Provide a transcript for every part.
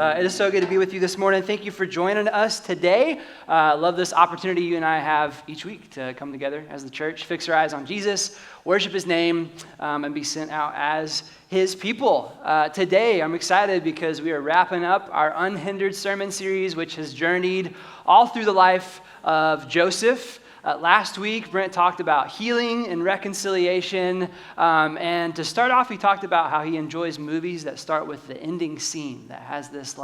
It is so good to be with you this morning. Thank you for joining us today. Love this opportunity you and I have each week to come together as the church, fix our eyes on Jesus, worship his name, and be sent out as his people. Today, I'm excited because we are wrapping up our Unhindered sermon series, which has journeyed all through the life of Joseph. Last week, Brent talked about healing and reconciliation, and to start off, he talked about how he enjoys movies that start with the ending scene that has this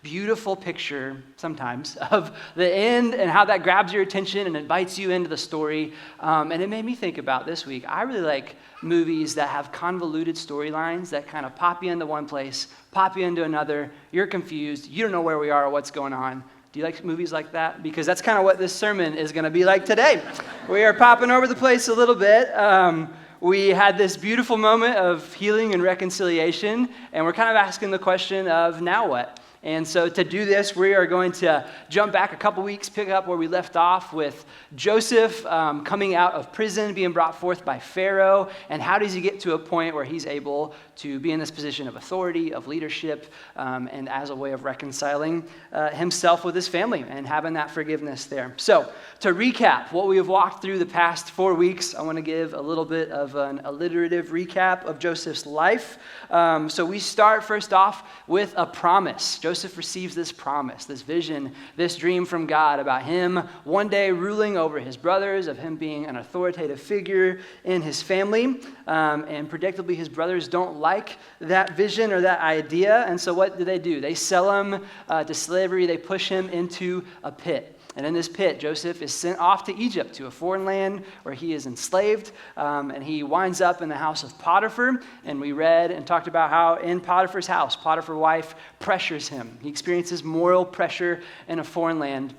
beautiful picture sometimes of the end and how that grabs your attention and invites you into the story. And it made me think about this week. I really like movies that have convoluted storylines that kind of pop you into one place, pop you into another. You're confused. You don't know where we are or what's going on. Do you like movies like that? Because that's kind of what this sermon is going to be like today. We are popping over the place a little bit. We had this beautiful moment of healing and reconciliation, and we're kind of asking the question of now what? And so to do this, we are going to jump back a couple weeks, pick up where we left off with Joseph coming out of prison, being brought forth by Pharaoh, and how does he get to a point where he's able to be in this position of authority, of leadership, and as a way of reconciling himself with his family and having that forgiveness there. So to recap what we have walked through the past 4 weeks, I want to give a little bit of an alliterative recap of Joseph's life. So we start first off with a promise. Joseph receives this promise, this vision, this dream from God about him one day ruling over his brothers, of him being an authoritative figure in his family. And predictably, his brothers don't like that vision or that idea. And so what do? They sell him to slavery. They push him into a pit. And in this pit, Joseph is sent off to Egypt, to a foreign land where he is enslaved, and he winds up in the house of Potiphar. And we read and talked about how in Potiphar's house, Potiphar's wife pressures him. He experiences moral pressure in a foreign land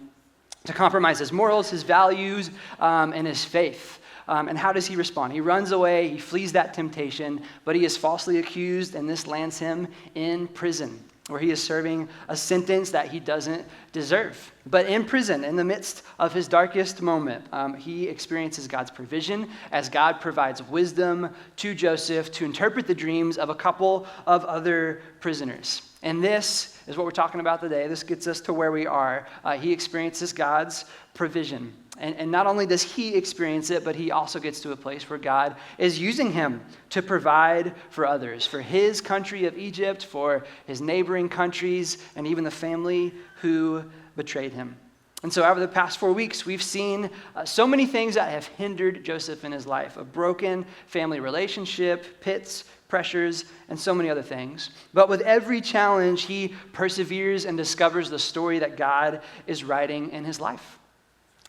to compromise his morals, his values, and his faith. And how does he respond? He runs away, he flees that temptation, but he is falsely accused, and this lands him in prison, where he is serving a sentence that he doesn't deserve. But in prison, in the midst of his darkest moment, he experiences God's provision as God provides wisdom to Joseph to interpret the dreams of a couple of other prisoners. And this is what we're talking about today. This gets us to where we are. He experiences God's provision. And not only does he experience it, but he also gets to a place where God is using him to provide for others, for his country of Egypt, for his neighboring countries, and even the family who betrayed him. And so over the past 4 weeks, we've seen so many things that have hindered Joseph in his life: a broken family relationship, pits, pressures, and so many other things. But with every challenge, he perseveres and discovers the story that God is writing in his life.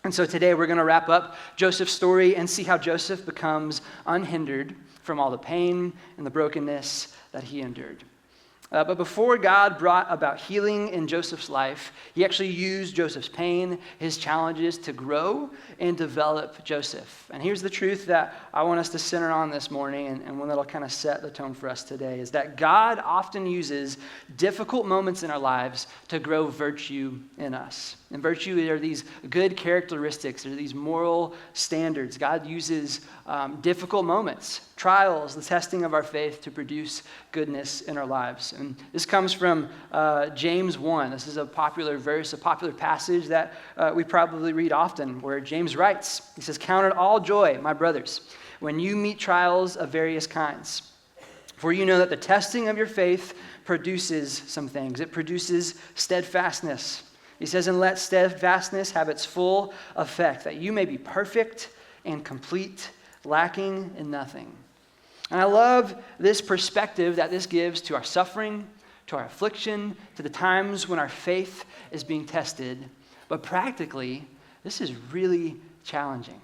And so today we're going to wrap up Joseph's story and see how Joseph becomes unhindered from all the pain and the brokenness that he endured. But before God brought about healing in Joseph's life, he actually used Joseph's pain, his challenges, to grow and develop Joseph. And here's the truth that I want us to center on this morning, and one that'll kind of set the tone for us today, is that God often uses difficult moments in our lives to grow virtue in us. And virtue are these good characteristics, or these moral standards. God uses difficult moments, trials, the testing of our faith to produce goodness in our lives. And this comes from James 1. This is a popular verse, a popular passage that we probably read often, where James writes, he says, "Count it all joy, my brothers, when you meet trials of various kinds. For you know that the testing of your faith produces some things. It produces steadfastness." He says, "And let steadfastness have its full effect, that you may be perfect and complete, lacking in nothing." And I love this perspective that this gives to our suffering, to our affliction, to the times when our faith is being tested. But practically, this is really challenging.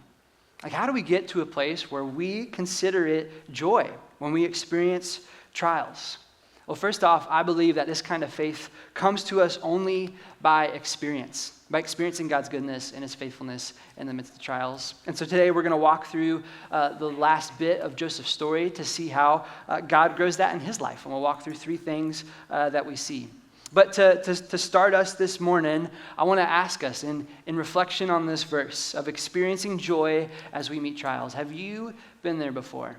How do we get to a place where we consider it joy when we experience trials? Well, first off, I believe that this kind of faith comes to us only by experiencing God's goodness and his faithfulness in the midst of trials. And so today we're going to walk through the last bit of Joseph's story to see how God grows that in his life. And we'll walk through 3 things that we see. But to start us this morning, I want to ask us in reflection on this verse of experiencing joy as we meet trials. Have you been there before?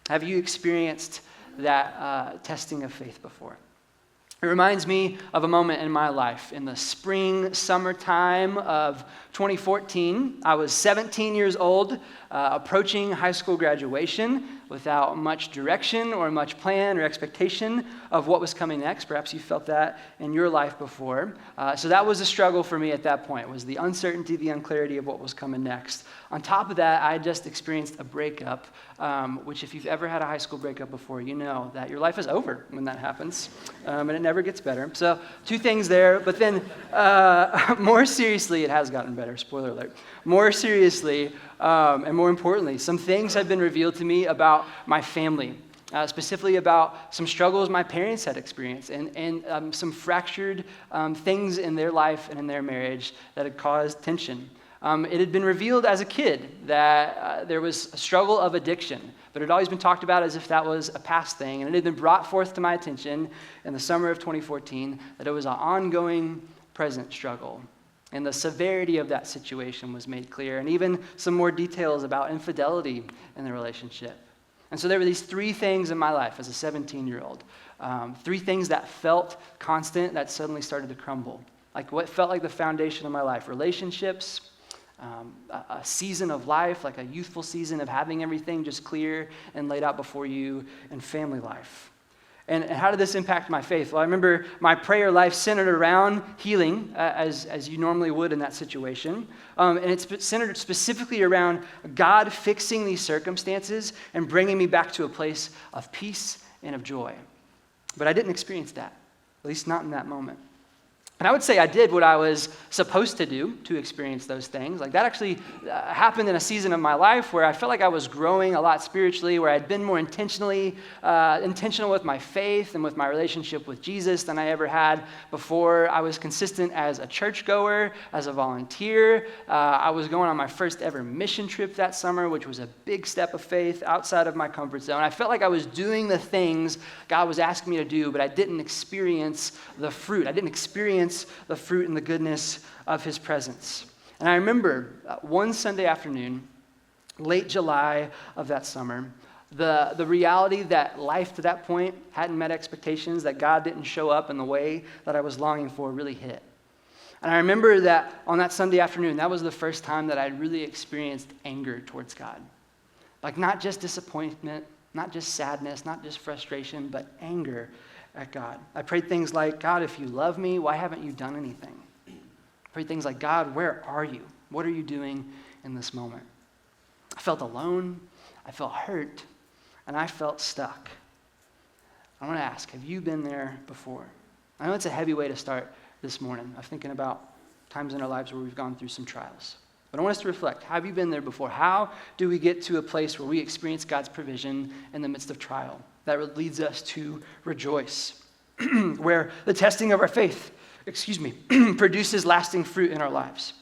Have you experienced that testing of faith before? It reminds me of a moment in my life. In the spring, summertime of 2014, I was 17 years old, approaching high school graduation without much direction or much plan or expectation of what was coming next. Perhaps you felt that in your life before. So that was a struggle for me at that point, was the uncertainty, the unclarity of what was coming next. On top of that, I just experienced a breakup, which if you've ever had a high school breakup before, you know that your life is over when that happens, and it never gets better. So two things there, but then more seriously, it has gotten better, spoiler alert. More seriously, and more importantly, some things have been revealed to me about my family, specifically about some struggles my parents had experienced and some fractured things in their life and in their marriage that had caused tension. It had been revealed as a kid that there was a struggle of addiction, but it had always been talked about as if that was a past thing, and it had been brought forth to my attention in the summer of 2014 that it was an ongoing, present struggle. And the severity of that situation was made clear, and even some more details about infidelity in the relationship. And so there were these three things in my life as a 17-year-old, three things that felt constant that suddenly started to crumble, like what felt like the foundation of my life: relationships, a season of life, like a youthful season of having everything just clear and laid out before you, and family life. And how did this impact my faith? Well, I remember my prayer life centered around healing, as you normally would in that situation. And it's centered specifically around God fixing these circumstances and bringing me back to a place of peace and of joy. But I didn't experience that, at least not in that moment. And I would say I did what I was supposed to do to experience those things. Like that actually happened in a season of my life where I felt like I was growing a lot spiritually, where I'd been more intentional with my faith and with my relationship with Jesus than I ever had before. I was consistent as a churchgoer, as a volunteer. I was going on my first ever mission trip that summer, which was a big step of faith outside of my comfort zone. I felt like I was doing the things God was asking me to do, but I didn't experience the fruit. I didn't experience the fruit and the goodness of his presence. And I remember one Sunday afternoon, late July of that summer, the reality that life to that point hadn't met expectations, that God didn't show up in the way that I was longing for, really hit. And I remember that on that Sunday afternoon, that was the first time that I'd really experienced anger towards God. Like not just disappointment, not just sadness, not just frustration, but anger at God. I prayed things like, God, if you love me, why haven't you done anything? I prayed things like, God, where are you? What are you doing in this moment? I felt alone, I felt hurt, and I felt stuck. I want to ask, have you been there before? I know it's a heavy way to start this morning. I'm thinking about times in our lives where we've gone through some trials. But I want us to reflect, have you been there before? How do we get to a place where we experience God's provision in the midst of trial? That leads us to rejoice, where the testing of our faith, produces lasting fruit in our lives.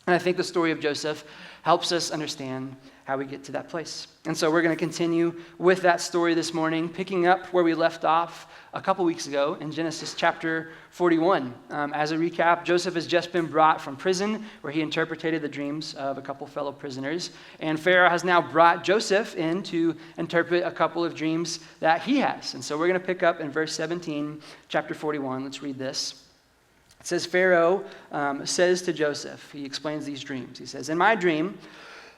And I think the story of Joseph helps us understand how we get to that place. And so we're going to continue with that story this morning, picking up where we left off a couple weeks ago in Genesis chapter 41. As a recap, Joseph has just been brought from prison where he interpreted the dreams of a couple fellow prisoners. And Pharaoh has now brought Joseph in to interpret a couple of dreams that he has. And so we're going to pick up in verse 17, chapter 41. Let's read this. It says, Pharaoh says to Joseph, he explains these dreams. He says, in my dream,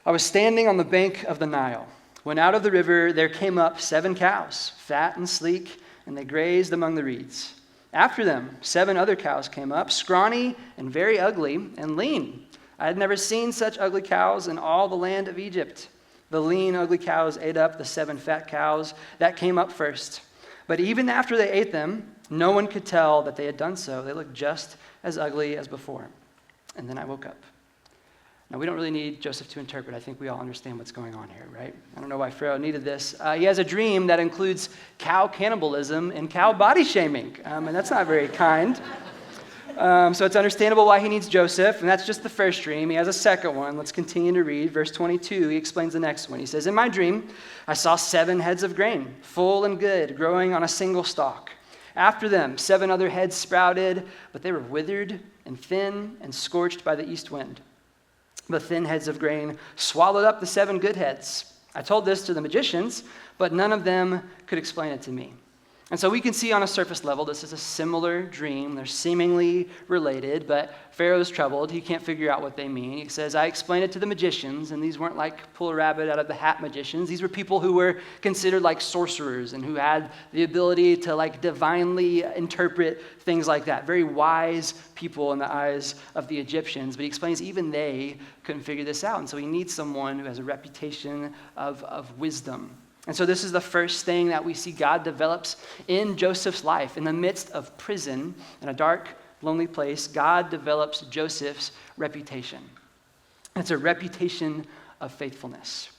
I was standing on the bank of the Nile, when out of the river there came up 7 cows, fat and sleek, and they grazed among the reeds. After them, 7 other cows came up, scrawny and very ugly and lean. I had never seen such ugly cows in all the land of Egypt. The lean, ugly cows ate up the 7 fat cows that came up first. But even after they ate them, no one could tell that they had done so. They looked just as ugly as before. And then I woke up. Now, we don't really need Joseph to interpret. I think we all understand what's going on here, right? I don't know why Pharaoh needed this. He has a dream that includes cow cannibalism and cow body shaming, and that's not very kind. So it's understandable why he needs Joseph, and that's just the first dream. He has a second one. Let's continue to read. Verse 22, he explains the next one. He says, in my dream, I saw 7 heads of grain, full and good, growing on a single stalk. After them, 7 other heads sprouted, but they were withered and thin and scorched by the east wind. The thin heads of grain swallowed up the 7 good heads. I told this to the magicians, but none of them could explain it to me. And so we can see on a surface level, this is a similar dream. They're seemingly related, but Pharaoh's troubled. He can't figure out what they mean. He says, I explained it to the magicians, and these weren't like pull a rabbit out of the hat magicians. These were people who were considered like sorcerers and who had the ability to like divinely interpret things like that. Very wise people in the eyes of the Egyptians. But he explains even they couldn't figure this out. And so he needs someone who has a reputation of wisdom. And so this is the first thing that we see God develops in Joseph's life. In the midst of prison, in a dark, lonely place, God develops Joseph's reputation. It's a reputation of faithfulness.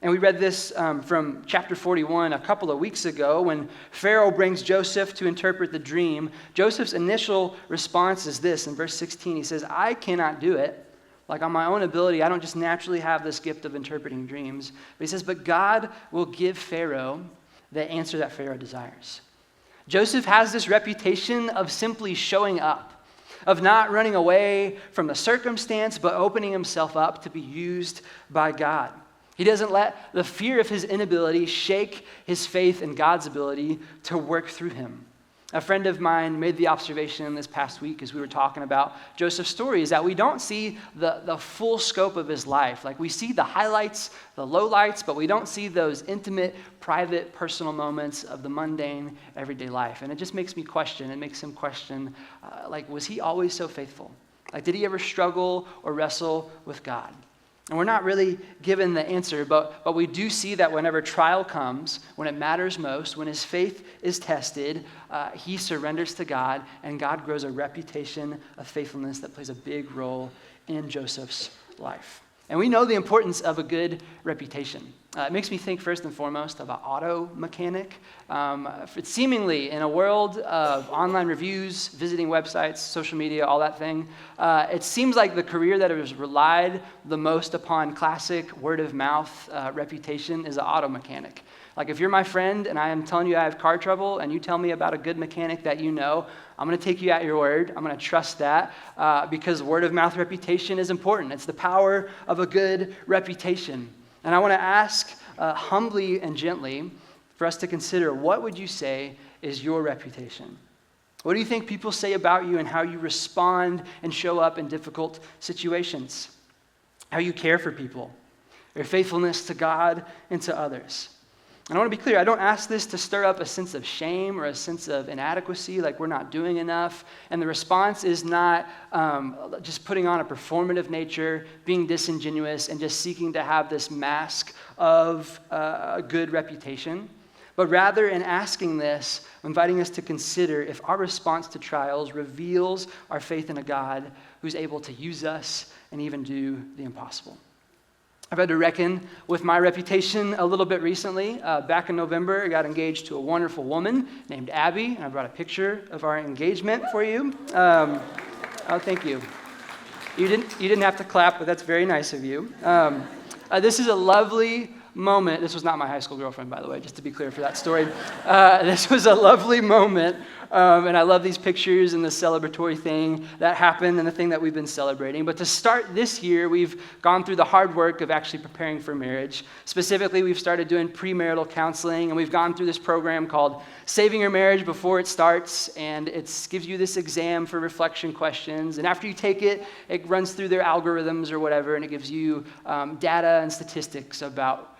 And we read this from chapter 41 a couple of weeks ago when Pharaoh brings Joseph to interpret the dream. Joseph's initial response is this. In verse 16, he says, I cannot do it. Like on my own ability, I don't just naturally have this gift of interpreting dreams. But he says, but God will give Pharaoh the answer that Pharaoh desires. Joseph has this reputation of simply showing up, of not running away from the circumstance, but opening himself up to be used by God. He doesn't let the fear of his inability shake his faith in God's ability to work through him. A friend of mine made the observation this past week as we were talking about Joseph's story is that we don't see the full scope of his life. Like we see the highlights, the lowlights, but we don't see those intimate, private, personal moments of the mundane, everyday life. And it just makes me question, it makes him question, was he always so faithful? Like, did he ever struggle or wrestle with God? And we're not really given the answer, but we do see that whenever trial comes, when it matters most, when his faith is tested, he surrenders to God, and God grows a reputation of faithfulness that plays a big role in Joseph's life. And we know the importance of a good reputation. It makes me think first and foremost of an auto mechanic. Seemingly in a world of online reviews, visiting websites, social media, all that thing, it seems like the career that has relied the most upon classic word of mouth reputation is an auto mechanic. Like if you're my friend and I am telling you I have car trouble and you tell me about a good mechanic that you know, I'm going to take you at your word. I'm going to trust that because word of mouth reputation is important. It's the power of a good reputation. And I want to ask humbly and gently for us to consider, what would you say is your reputation? What do you think people say about you and how you respond and show up in difficult situations? How you care for people, your faithfulness to God and to others. And I want to be clear, I don't ask this to stir up a sense of shame or a sense of inadequacy, like we're not doing enough. And the response is not just putting on a performative nature, being disingenuous, and just seeking to have this mask of a good reputation. But rather in asking this, inviting us to consider if our response to trials reveals our faith in a God who's able to use us and even do the impossible. I've had to reckon with my reputation a little bit recently. Back in November, I got engaged to a wonderful woman named Abby, and I brought a picture of our engagement for you. Oh, thank you. You didn't have to clap, but that's very nice of you. This is a lovely moment. This was not my high school girlfriend, by the way, just to be clear for that story. This was a lovely moment, and I love these pictures and the celebratory thing that happened and the thing that we've been celebrating. But to start this year, we've gone through the hard work of actually preparing for marriage. Specifically, we've started doing premarital counseling, and we've gone through this program called Saving Your Marriage Before It Starts, and it gives you this exam for reflection questions. And after you take it, it runs through their algorithms or whatever, and it gives you data and statistics about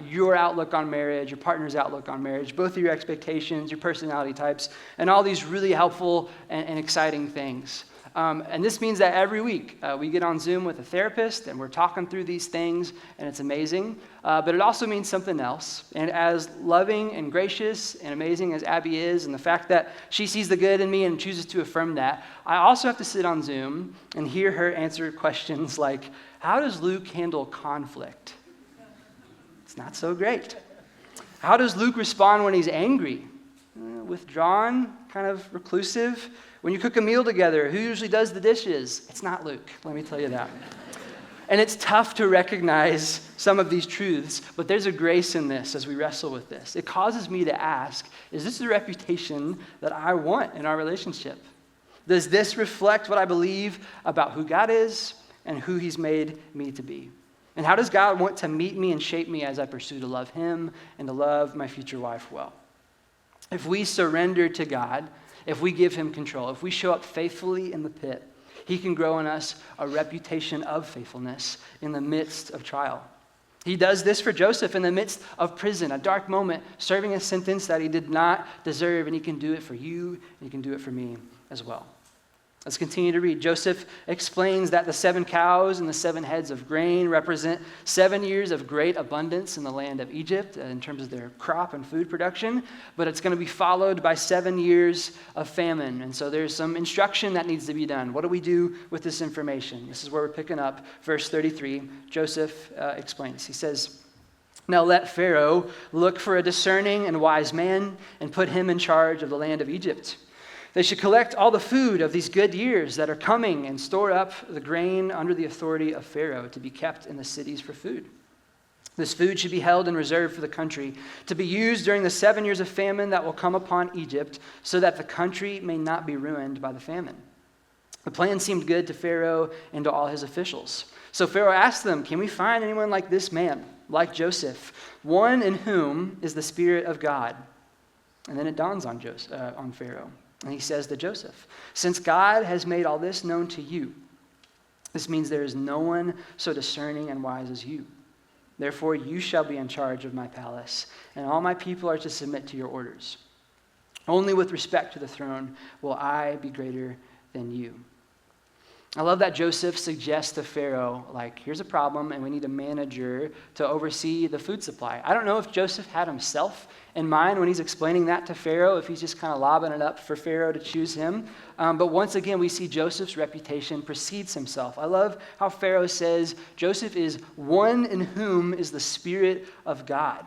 your outlook on marriage, your partner's outlook on marriage, both of your expectations, your personality types, and all these really helpful and exciting things. And this means that every week we get on Zoom with a therapist and we're talking through these things, and it's amazing. But it also means something else. And as loving and gracious and amazing as Abby is, and the fact that she sees the good in me and chooses to affirm that, I also have to sit on Zoom and hear her answer questions like, how does Luke handle conflict? It's not so great. How does Luke respond when he's angry? Withdrawn, kind of reclusive. When you cook a meal together, who usually does the dishes? It's not Luke, let me tell you that. And it's tough to recognize some of these truths, but there's a grace in this as we wrestle with this. It causes me to ask, is this the reputation that I want in our relationship? Does this reflect what I believe about who God is and who he's made me to be? And how does God want to meet me and shape me as I pursue to love him and to love my future wife well? If we surrender to God, if we give him control, if we show up faithfully in the pit, he can grow in us a reputation of faithfulness in the midst of trial. He does this for Joseph in the midst of prison, a dark moment, serving a sentence that he did not deserve, and he can do it for you, and he can do it for me as well. Let's continue to read. Joseph explains that the 7 cows and the 7 heads of grain represent 7 years of great abundance in the land of Egypt in terms of their crop and food production, but it's going to be followed by 7 years of famine. And so there's some instruction that needs to be done. What do we do with this information? This is where we're picking up. Verse 33, Joseph explains. He says, "Now let Pharaoh look for a discerning and wise man and put him in charge of the land of Egypt. They should collect all the food of these good years that are coming and store up the grain under the authority of Pharaoh to be kept in the cities for food. This food should be held in reserve for the country to be used during the 7 years of famine that will come upon Egypt so that the country may not be ruined by the famine." The plan seemed good to Pharaoh and to all his officials. So Pharaoh asked them, "Can we find anyone like this man, like Joseph, one in whom is the Spirit of God?" And then it dawns on Pharaoh. And he says to Joseph, "Since God has made all this known to you, this means there is no one so discerning and wise as you. Therefore, you shall be in charge of my palace, and all my people are to submit to your orders. Only with respect to the throne will I be greater than you." I love that Joseph suggests to Pharaoh, here's a problem, and we need a manager to oversee the food supply. I don't know if Joseph had himself in mind when he's explaining that to Pharaoh, if he's just kind of lobbing it up for Pharaoh to choose him. But once again, we see Joseph's reputation precedes himself. I love how Pharaoh says Joseph is one in whom is the Spirit of God.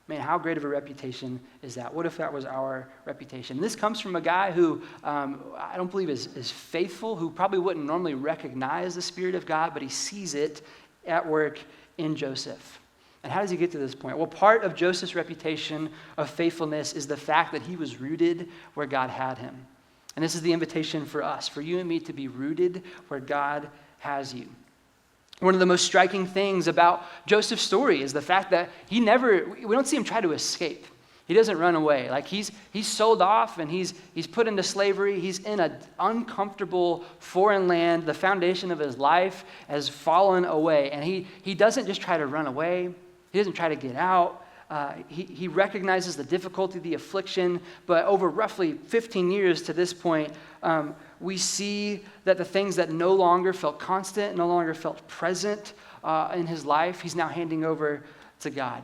Man, how great of a reputation is that? What if that was our reputation? This comes from a guy who I don't believe is faithful, who probably wouldn't normally recognize the Spirit of God, but he sees it at work in Joseph. And how does he get to this point? Well, part of Joseph's reputation of faithfulness is the fact that he was rooted where God had him. And this is the invitation for us, for you and me to be rooted where God has you. One of the most striking things about Joseph's story is the fact that we don't see him try to escape. He doesn't run away. He's sold off and he's put into slavery. He's in an uncomfortable foreign land. The foundation of his life has fallen away. And he doesn't just try to run away. He doesn't try to get out. He recognizes the difficulty, the affliction, but over roughly 15 years to this point, we see that the things that no longer felt constant, no longer felt present in his life, he's now handing over to God.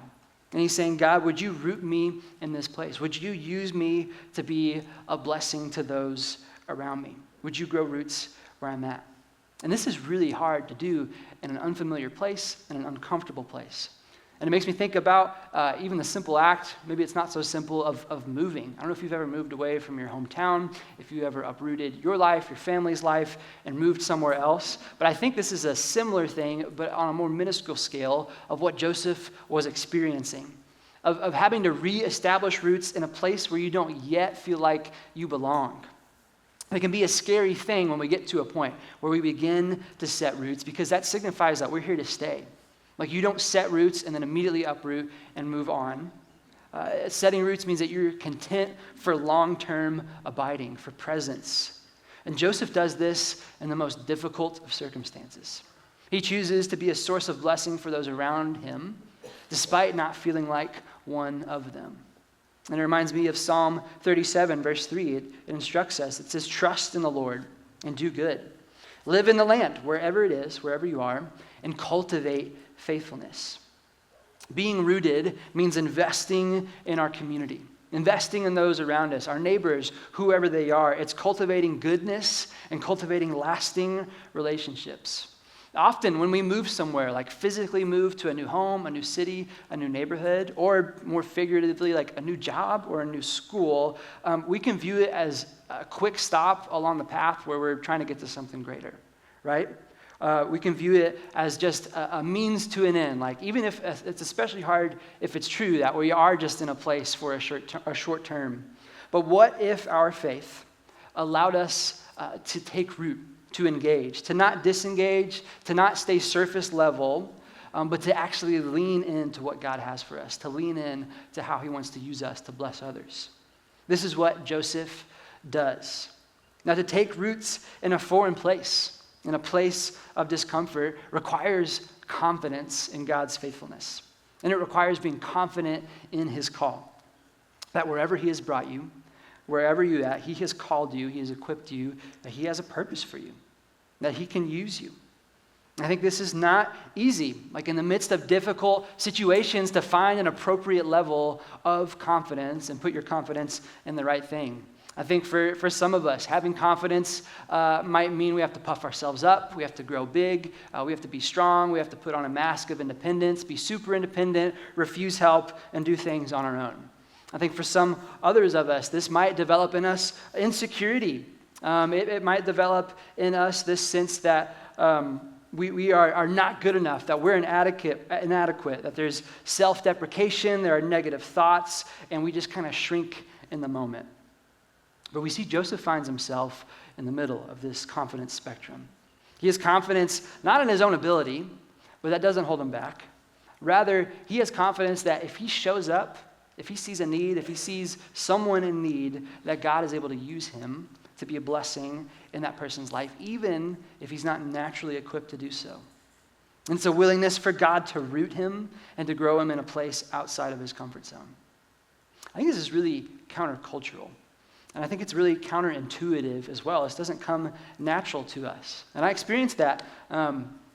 And he's saying, "God, would you root me in this place? Would you use me to be a blessing to those around me? Would you grow roots where I'm at?" And this is really hard to do in an unfamiliar place, in an uncomfortable place. And it makes me think about even the simple act, maybe it's not so simple, of moving. I don't know if you've ever moved away from your hometown, if you ever uprooted your life, your family's life, and moved somewhere else. But I think this is a similar thing, but on a more minuscule scale of what Joseph was experiencing, of having to reestablish roots in a place where you don't yet feel like you belong. It can be a scary thing when we get to a point where we begin to set roots, because that signifies that we're here to stay. You don't set roots and then immediately uproot and move on. Setting roots means that you're content for long-term abiding, for presence. And Joseph does this in the most difficult of circumstances. He chooses to be a source of blessing for those around him, despite not feeling like one of them. And it reminds me of Psalm 37, verse 3. It instructs us. It says, "Trust in the Lord and do good. Live in the land, wherever it is, wherever you are, and cultivate faithfulness." Being rooted means investing in our community, investing in those around us, our neighbors, whoever they are. It's cultivating goodness and cultivating lasting relationships. Often when we move somewhere, physically move to a new home, a new city, a new neighborhood, or more figuratively, a new job or a new school, we can view it as a quick stop along the path where we're trying to get to something greater, right? We can view it as just a means to an end. Even if it's especially hard if it's true that we are just in a place for a short term. But what if our faith allowed us to take root, to engage, to not disengage, to not stay surface level, but to actually lean into what God has for us, to lean in to how he wants to use us to bless others? This is what Joseph does. Now, to take roots in a foreign place, in a place of discomfort, requires confidence in God's faithfulness. And it requires being confident in his call. That wherever he has brought you, wherever you're at, he has called you, he has equipped you, that he has a purpose for you, that he can use you. I think this is not easy, like in the midst of difficult situations, to find an appropriate level of confidence and put your confidence in the right thing. I think for some of us, having confidence might mean we have to puff ourselves up, we have to grow big, we have to be strong, we have to put on a mask of independence, be super independent, refuse help, and do things on our own. I think for some others of us, this might develop in us insecurity. It might develop in us this sense that we are not good enough, that we're inadequate, that there's self-deprecation, there are negative thoughts, and we just kind of shrink in the moment. But we see Joseph finds himself in the middle of this confidence spectrum. He has confidence not in his own ability, but that doesn't hold him back. Rather, he has confidence that if he shows up, if he sees a need, if he sees someone in need, that God is able to use him to be a blessing in that person's life, even if he's not naturally equipped to do so. And it's a willingness for God to root him and to grow him in a place outside of his comfort zone. I think this is really countercultural. And I think it's really counterintuitive as well. This doesn't come natural to us. And I experienced that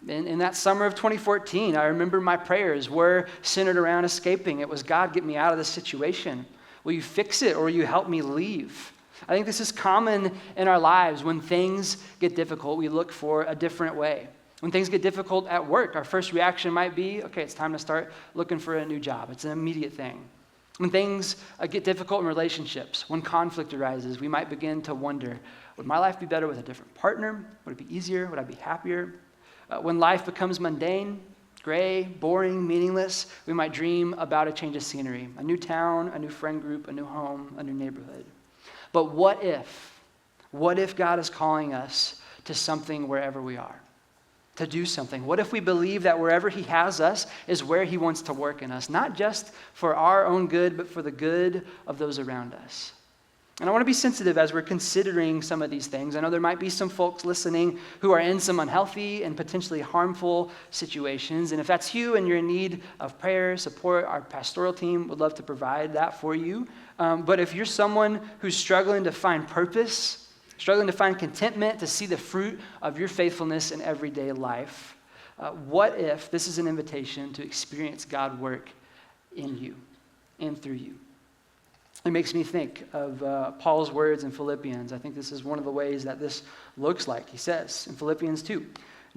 in that summer of 2014. I remember my prayers were centered around escaping. It was, God, get me out of this situation. Will you fix it or will you help me leave? I think this is common in our lives. When things get difficult, we look for a different way. When things get difficult at work, our first reaction might be, okay, it's time to start looking for a new job. It's an immediate thing. When things get difficult in relationships, when conflict arises, we might begin to wonder, would my life be better with a different partner? Would it be easier? Would I be happier? When life becomes mundane, gray, boring, meaningless, we might dream about a change of scenery, a new town, a new friend group, a new home, a new neighborhood. But what if God is calling us to something wherever we are? To do something? What if we believe that wherever he has us is where he wants to work in us, not just for our own good, but for the good of those around us? And I want to be sensitive as we're considering some of these things. I know there might be some folks listening who are in some unhealthy and potentially harmful situations. And if that's you and you're in need of prayer, support, our pastoral team would love to provide that for you. But if you're someone who's struggling to find purpose, struggling to find contentment, to see the fruit of your faithfulness in everyday life, what if this is an invitation to experience God work in you and through you? It makes me think of Paul's words in Philippians. I think this is one of the ways that this looks like. He says in Philippians 2,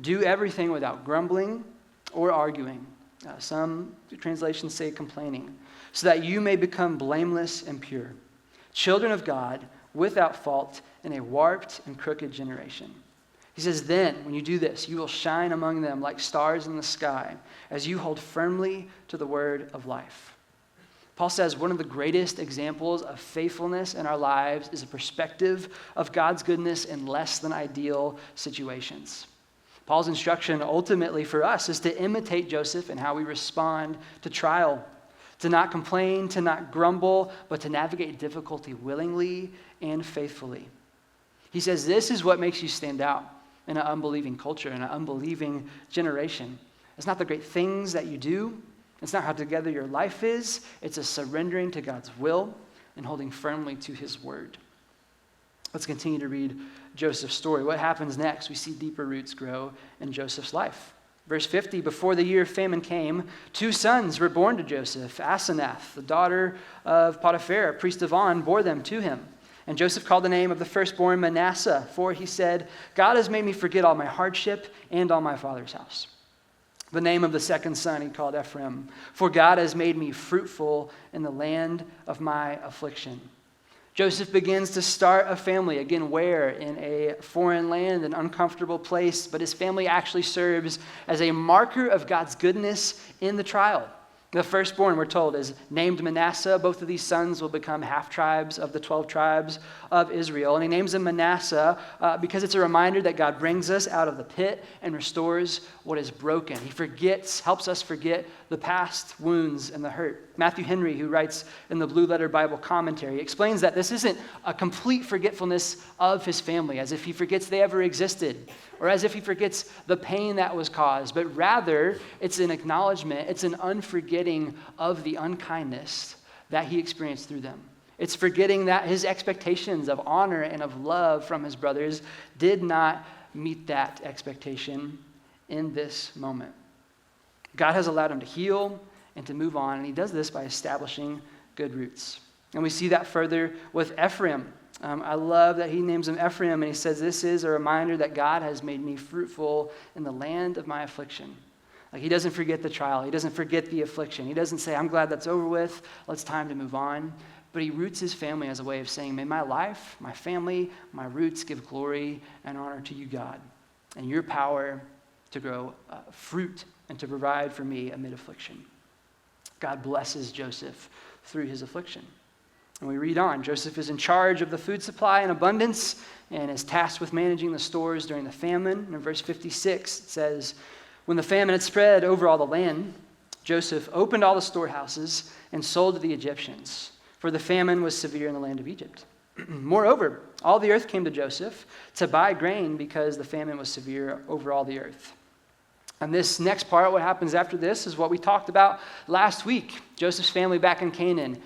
do everything without grumbling or arguing. Some translations say complaining, so that you may become blameless and pure, children of God, without fault in a warped and crooked generation. He says, then, when you do this, you will shine among them like stars in the sky as you hold firmly to the word of life. Paul says one of the greatest examples of faithfulness in our lives is a perspective of God's goodness in less than ideal situations. Paul's instruction ultimately for us is to imitate Joseph in how we respond to trial, to not complain, to not grumble, but to navigate difficulty willingly and faithfully. He says this is what makes you stand out in an unbelieving culture, in an unbelieving generation. It's not the great things that you do. It's not how together your life is. It's a surrendering to God's will and holding firmly to his word. Let's continue to read Joseph's story. What happens next? We see deeper roots grow in Joseph's life. Verse 50, before the year of famine came, 2 sons were born to Joseph. Asenath, the daughter of Potiphar, a priest of On, bore them to him. And Joseph called the name of the firstborn Manasseh, for he said, God has made me forget all my hardship and all my father's house. The name of the second son he called Ephraim, for God has made me fruitful in the land of my affliction. Joseph begins to start a family. Again, where? In a foreign land, an uncomfortable place, but his family actually serves as a marker of God's goodness in the trial. The firstborn, we're told, is named Manasseh. Both of these sons will become half-tribes of the 12 tribes of Israel. And he names him Manasseh because it's a reminder that God brings us out of the pit and restores what is broken. He helps us forget the past wounds and the hurt. Matthew Henry, who writes in the Blue Letter Bible Commentary, explains that this isn't a complete forgetfulness of his family, as if he forgets they ever existed, or as if he forgets the pain that was caused, but rather it's an acknowledgement, it's an unforgetting of the unkindness that he experienced through them. It's forgetting that his expectations of honor and of love from his brothers did not meet that expectation in this moment. God has allowed him to heal and to move on, and he does this by establishing good roots. And we see that further with Ephraim. I love that he names him Ephraim, and he says, this is a reminder that God has made me fruitful in the land of my affliction. Like, he doesn't forget the trial. He doesn't forget the affliction. He doesn't say, I'm glad that's over with. It's time to move on. But he roots his family as a way of saying, may my life, my family, my roots give glory and honor to you, God, and your power to grow fruit and to provide for me amid affliction. God blesses Joseph through his affliction. And we read on, Joseph is in charge of the food supply in abundance and is tasked with managing the stores during the famine. And in verse 56, it says, when the famine had spread over all the land, Joseph opened all the storehouses and sold to the Egyptians, for the famine was severe in the land of Egypt. Moreover, all the earth came to Joseph to buy grain because the famine was severe over all the earth. And this next part, what happens after this, is what we talked about last week. Joseph's family back in Canaan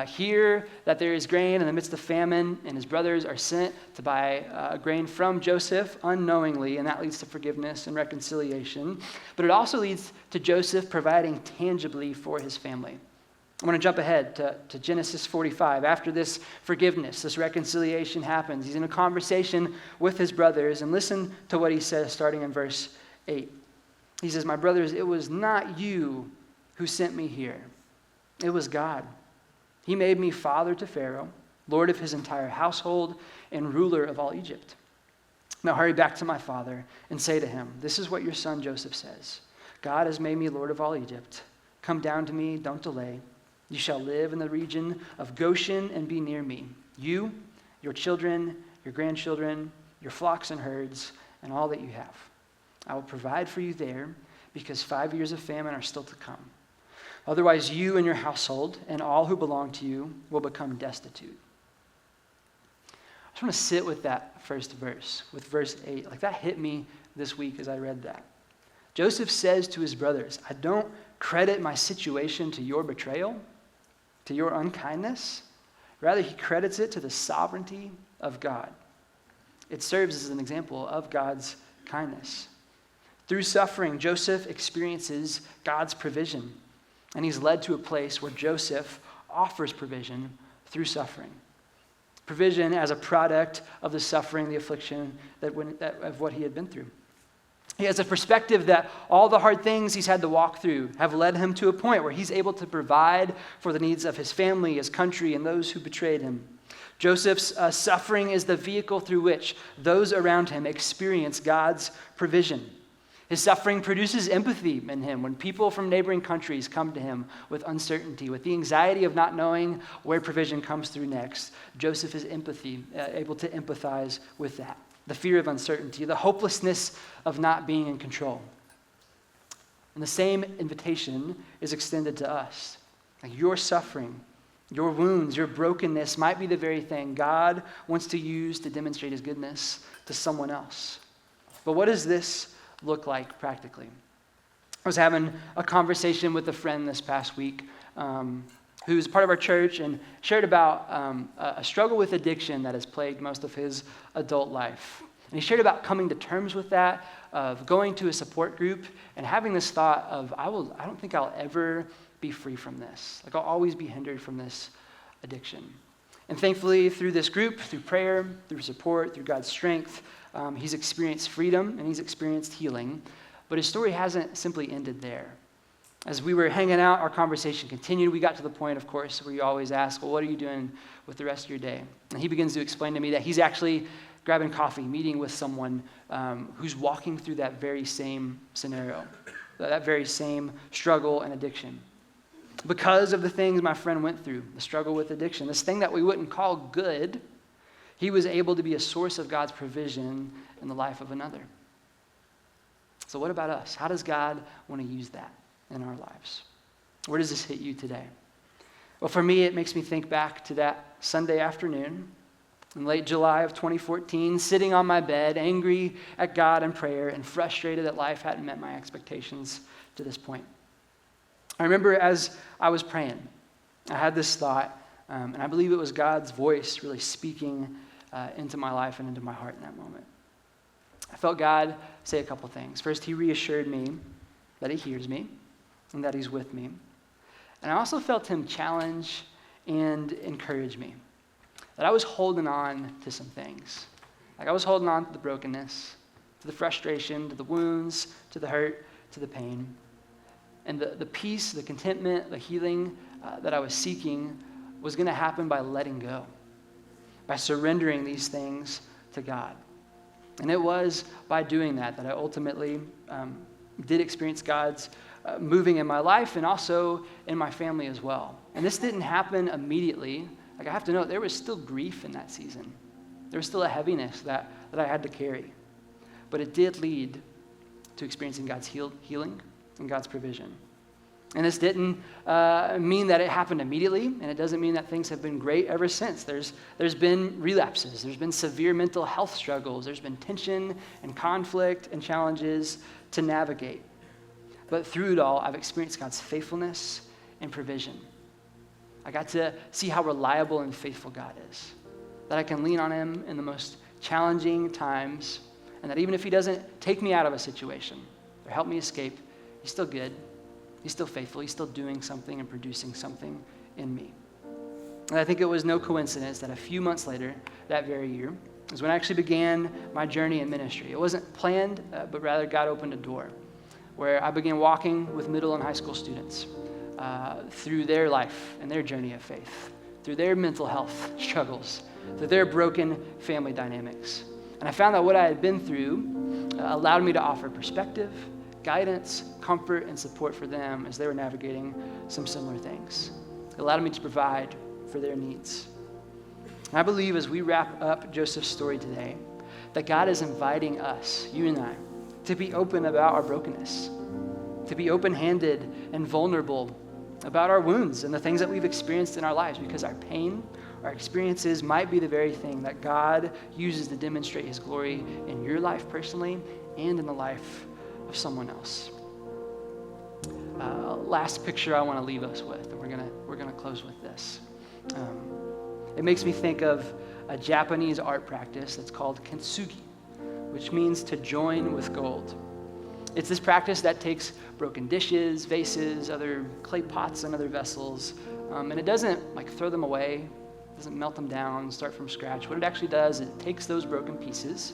hear that there is grain in the midst of famine, and his brothers are sent to buy grain from Joseph unknowingly, and that leads to forgiveness and reconciliation. But it also leads to Joseph providing tangibly for his family. I want to jump ahead to Genesis 45. After this forgiveness, this reconciliation happens. He's in a conversation with his brothers, and listen to what he says starting in verse 8. He says, my brothers, it was not you who sent me here. It was God. He made me father to Pharaoh, lord of his entire household, and ruler of all Egypt. Now hurry back to my father and say to him, this is what your son Joseph says. God has made me lord of all Egypt. Come down to me, don't delay. You shall live in the region of Goshen and be near me. You, your children, your grandchildren, your flocks and herds, and all that you have. I will provide for you there because 5 years of famine are still to come. Otherwise, you and your household and all who belong to you will become destitute. I just want to sit with that first verse, with verse 8. Like, that hit me this week as I read that. Joseph says to his brothers, I don't credit my situation to your betrayal, to your unkindness. Rather, he credits it to the sovereignty of God. It serves as an example of God's kindness. Through suffering, Joseph experiences God's provision, and he's led to a place where Joseph offers provision through suffering. Provision as a product of the suffering, the affliction of what he had been through. He has a perspective that all the hard things he's had to walk through have led him to a point where he's able to provide for the needs of his family, his country, and those who betrayed him. Joseph's suffering is the vehicle through which those around him experience God's provision. His suffering produces empathy in him when people from neighboring countries come to him with uncertainty, with the anxiety of not knowing where provision comes through next. Joseph is able to empathize with that. The fear of uncertainty, the hopelessness of not being in control. And the same invitation is extended to us. Like, your suffering, your wounds, your brokenness might be the very thing God wants to use to demonstrate his goodness to someone else. But what does this look like practically? I was having a conversation with a friend this past week who's part of our church and shared about a struggle with addiction that has plagued most of his adult life. And he shared about coming to terms with that, of going to a support group and having this thought of, I don't think I'll ever be free from this. Like, I'll always be hindered from this addiction. And thankfully, through this group, through prayer, through support, through God's strength, he's experienced freedom and he's experienced healing. But his story hasn't simply ended there. As we were hanging out, our conversation continued. We got to the point, of course, where you always ask, well, what are you doing with the rest of your day? And he begins to explain to me that he's actually grabbing coffee, meeting with someone who's walking through that very same scenario, that very same struggle and addiction. Because of the things my friend went through, the struggle with addiction, this thing that we wouldn't call good, he was able to be a source of God's provision in the life of another. So what about us? How does God want to use that in our lives? Where does this hit you today? Well, for me, it makes me think back to that Sunday afternoon in late July of 2014, sitting on my bed, angry at God in prayer and frustrated that life hadn't met my expectations to this point. I remember as I was praying, I had this thought, and I believe it was God's voice really speaking into my life and into my heart in that moment. I felt God say a couple things. First, he reassured me that he hears me and that he's with me. And I also felt him challenge and encourage me, that I was holding on to some things. Like I was holding on to the brokenness, to the frustration, to the wounds, to the hurt, to the pain. And the peace, the contentment, the healing that I was seeking was going to happen by letting go, by surrendering these things to God. And it was by doing that I ultimately did experience God's moving in my life and also in my family as well. And this didn't happen immediately. Like I have to know, there was still grief in that season. There was still a heaviness that I had to carry. But it did lead to experiencing God's healing and God's provision. And this didn't mean that it happened immediately, and it doesn't mean that things have been great ever since. There's been relapses. There's been severe mental health struggles. There's been tension and conflict and challenges to navigate. But through it all, I've experienced God's faithfulness and provision. I got to see how reliable and faithful God is, that I can lean on him in the most challenging times, and that even if he doesn't take me out of a situation or help me escape, he's still good. He's still faithful. He's still doing something and producing something in me. And I think it was no coincidence that a few months later, that very year, is when I actually began my journey in ministry. It wasn't planned, but rather God opened a door where I began walking with middle and high school students through their life and their journey of faith, through their mental health struggles, through their broken family dynamics. And I found that what I had been through allowed me to offer perspective, guidance, comfort, and support for them as they were navigating some similar things. It allowed me to provide for their needs. And I believe as we wrap up Joseph's story today, that God is inviting us, you and I, to be open about our brokenness, to be open-handed and vulnerable about our wounds and the things that we've experienced in our lives, because our pain, our experiences might be the very thing that God uses to demonstrate his glory in your life personally and in the life of someone else. Last picture I want to leave us with, and we're gonna close with this. It makes me think of a Japanese art practice that's called kintsugi, which means to join with gold. It's this practice that takes broken dishes, vases, other clay pots, and other vessels, and it doesn't throw them away, doesn't melt them down, start from scratch. What it actually does is it takes those broken pieces,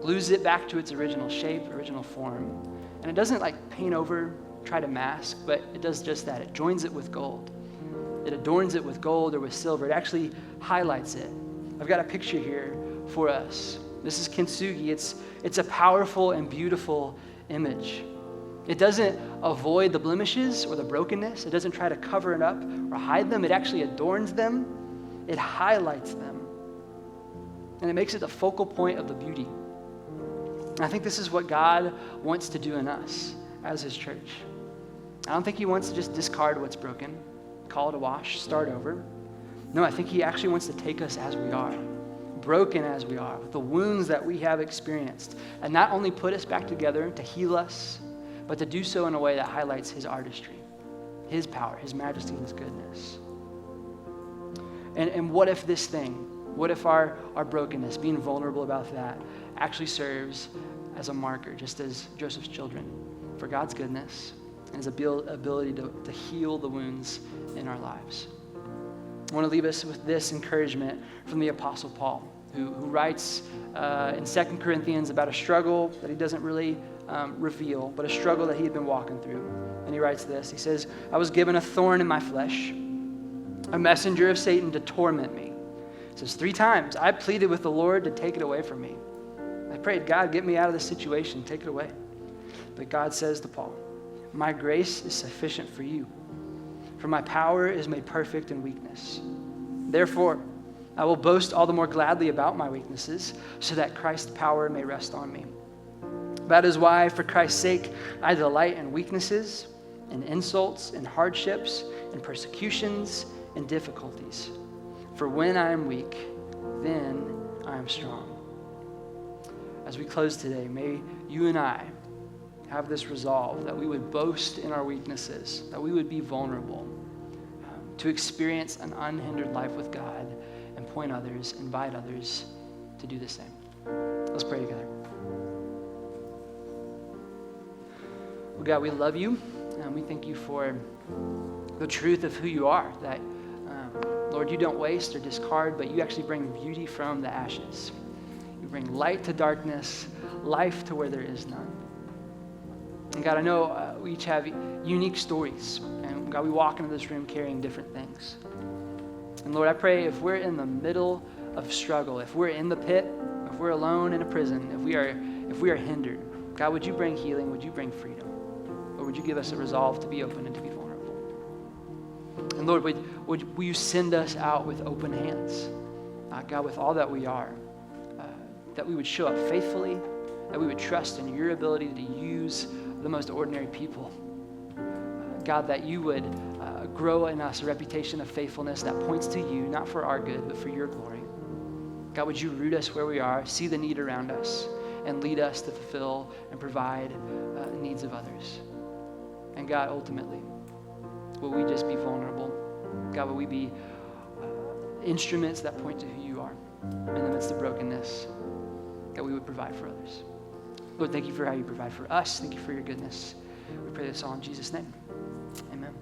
glues it back to its original shape, original form, and it doesn't paint over, try to mask, but it does just that. It joins it with gold. It adorns it with gold or with silver. It actually highlights it. I've got a picture here for us. This is kintsugi. It's a powerful and beautiful image. It doesn't avoid the blemishes or the brokenness. It doesn't try to cover it up or hide them. It actually adorns them. It highlights them. And it makes it the focal point of the beauty. And I think this is what God wants to do in us as his church. I don't think he wants to just discard what's broken, call it a wash, start over. No, I think he actually wants to take us as we are, broken as we are, with the wounds that we have experienced, and not only put us back together to heal us, but to do so in a way that highlights his artistry, his power, his majesty, and his goodness. And what if this thing, what if our brokenness, being vulnerable about that, actually serves as a marker, just as Joseph's children, for God's goodness and his ability to heal the wounds in our lives. I want to leave us with this encouragement from the Apostle Paul, who writes in 2 Corinthians about a struggle that he doesn't really reveal, but a struggle that he had been walking through. And he writes this. He says, I was given a thorn in my flesh, a messenger of Satan to torment me. He says, 3 times I pleaded with the Lord to take it away from me. I prayed, God, get me out of this situation, take it away. But God says to Paul, my grace is sufficient for you, For my power is made perfect in weakness. Therefore, I will boast all the more gladly about my weaknesses, so that Christ's power may rest on me. That is why, for Christ's sake, I delight in weaknesses, in insults, in hardships, in persecutions, in difficulties. For when I am weak, then I am strong. As we close today, may you and I have this resolve that we would boast in our weaknesses, that we would be vulnerable, to experience an unhindered life with God and point others, invite others to do the same. Let's pray together. Well, God, we love you, and we thank you for the truth of who you are, that, Lord, you don't waste or discard, but you actually bring beauty from the ashes. You bring light to darkness, life to where there is none. And God, I know we each have unique stories, and God, we walk into this room carrying different things. And Lord, I pray if we're in the middle of struggle, if we're in the pit, if we're alone in a prison, if we are hindered, God, would you bring healing? Would you bring freedom? Or would you give us a resolve to be open and to be vulnerable? And Lord, will you send us out with open hands? God, with all that we are, that we would show up faithfully, that we would trust in your ability to use the most ordinary people. God, that you would grow in us a reputation of faithfulness that points to you, not for our good, but for your glory. God, would you root us where we are, see the need around us, and lead us to fulfill and provide the needs of others. And God, ultimately, will we just be vulnerable? God, will we be instruments that point to who you are in the midst of brokenness, that we would provide for others. Lord, thank you for how you provide for us. Thank you for your goodness. We pray this all in Jesus' name. Amen.